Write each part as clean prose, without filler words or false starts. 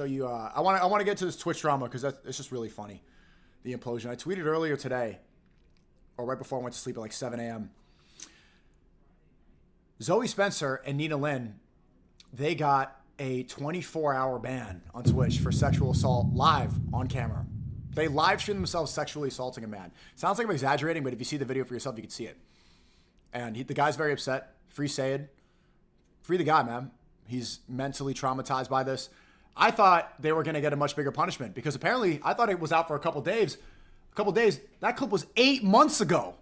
show you. I want to get to this Twitch drama because it's just really funny. The implosion. I tweeted earlier today, or right before I went to sleep at like 7 a.m. ZOE Spencer and Nina Lynn, they got a 24-hour ban on Twitch for sexual assault live on camera. They live streamed themselves sexually assaulting a man. Sounds like I'm exaggerating, but if you see the video for yourself, you can see it. And the guy's very upset. Free Sayed. Free the guy, man. He's mentally traumatized by this. I thought they were going to get a much bigger punishment because apparently I thought it was out for a couple days. That clip was 8 months ago.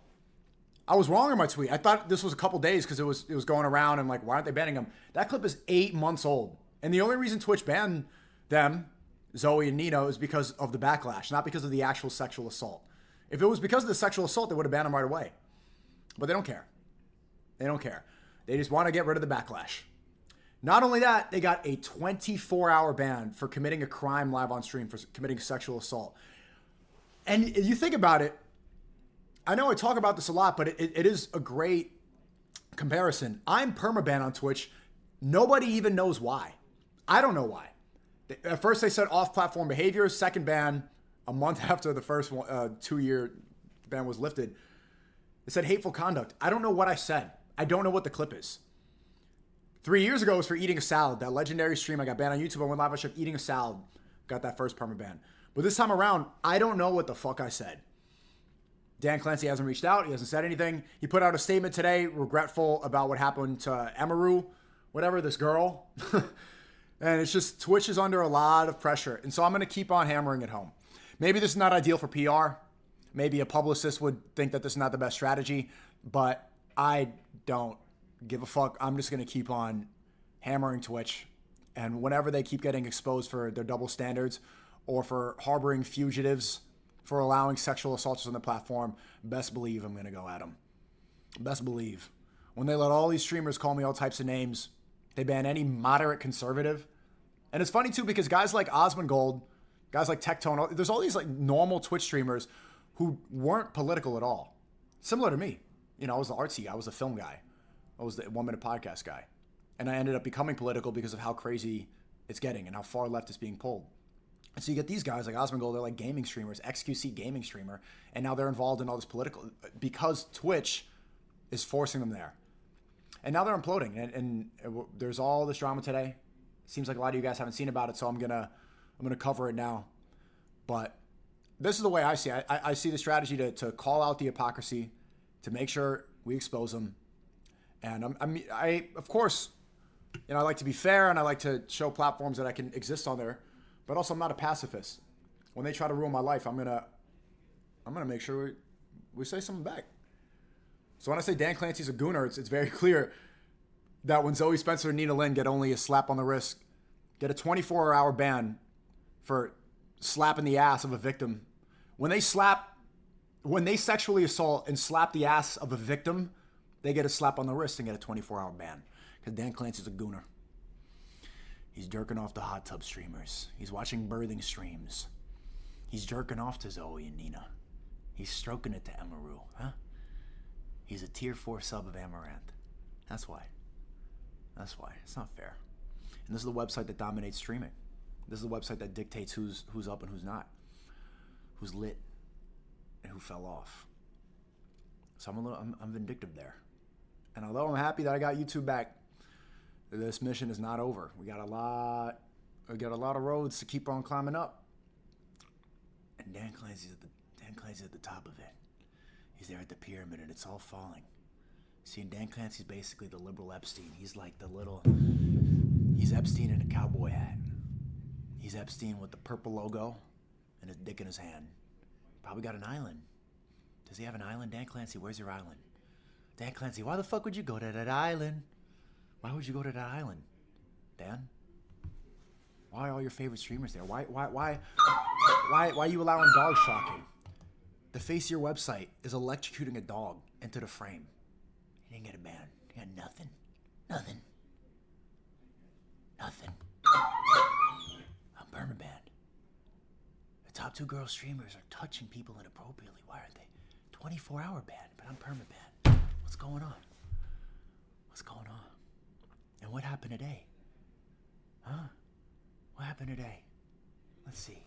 I was wrong in my tweet. I thought this was a couple days because it was going around and like, why aren't they banning him? That clip is 8 months old. And the only reason Twitch banned them, ZOE and Nino, is because of the backlash, not because of the actual sexual assault. If it was because of the sexual assault, they would have banned him right away. But they don't care. They don't care. They just want to get rid of the backlash. Not only that, they got a 24-hour ban for committing a crime live on stream, for committing sexual assault. And you think about it, I know I talk about this a lot, but it is a great comparison. I'm permabanned on Twitch. Nobody even knows why. I don't know why. At first they said off-platform behavior. Second ban, a month after the first 2-year ban was lifted, it said hateful conduct. I don't know what I said. I don't know what the clip is. 3 years ago, it was for eating a salad. That legendary stream, I got banned on YouTube. I went live, I showed eating a salad. Got that first perma ban. But this time around, I don't know what the fuck I said. Dan Clancy hasn't reached out. He hasn't said anything. He put out a statement today, regretful about what happened to Emaru, whatever, this girl. And it's just, Twitch is under a lot of pressure. And so I'm going to keep on hammering it home. Maybe this is not ideal for PR. Maybe a publicist would think that this is not the best strategy. But I don't give a fuck. I'm just going to keep on hammering Twitch. And whenever they keep getting exposed for their double standards or for harboring fugitives, for allowing sexual assaults on the platform, best believe I'm going to go at them. Best believe. When they let all these streamers call me all types of names, they ban any moderate conservative. And it's funny too because guys like Osmongold, guys like Tectone, there's all these like normal Twitch streamers who weren't political at all. Similar to me. You know, I was the artsy guy. I was the film guy. I was the 1 minute podcast guy. And I ended up becoming political because of how crazy it's getting and how far left it's being pulled. And so you get these guys like Osmongold, they're like gaming streamers, XQC gaming streamer, and now they're involved in all this political because Twitch is forcing them there. And now they're imploding, and there's all this drama today. Seems like a lot of you guys haven't seen about it, so I'm gonna cover it now. But this is the way I see it. I see the strategy to call out the hypocrisy, to make sure we expose them. And I of course, you know, I like to be fair and I like to show platforms that I can exist on there. But also, I'm not a pacifist. When they try to ruin my life, I'm gonna make sure we say something back. So when I say Dan Clancy's a gooner, it's very clear that when ZOE Spencer and Nina Lynn get only a slap on the wrist, get a 24-hour ban for slapping the ass of a victim. When they sexually assault and slap the ass of a victim, they get a slap on the wrist and get a 24-hour ban. Because Dan Clancy's a gooner. He's jerking off to hot tub streamers. He's watching birthing streams. He's jerking off to ZOE and Nina. He's stroking it to Emaru, huh? He's a tier 4 sub of Amaranth. That's why. That's why. It's not fair. And this is the website that dominates streaming. This is the website that dictates who's up and who's not. Who's lit and who fell off. So I'm vindictive there. And although I'm happy that I got YouTube back, this mission is not over. We got a lot of roads to keep on climbing up. And Dan Clancy's at the top of it. He's there at the pyramid and it's all falling. See, Dan Clancy's basically the liberal Epstein. He's like he's Epstein in a cowboy hat. He's Epstein with the purple logo and his dick in his hand. Probably got an island. Does he have an island? Dan Clancy, where's your island? Dan Clancy, why the fuck would you go to that island? Why would you go to that island, Dan? Why are all your favorite streamers there? Why are you allowing dog shocking? The face of your website is electrocuting a dog into the frame. You didn't get a ban. You got nothing. Nothing. Nothing. I'm permabanned. The top 2 girl streamers are touching people inappropriately. Why aren't they? 24-hour ban, but I'm permabanned. What's going on? What's going on? And what happened today? Huh? What happened today? Let's see.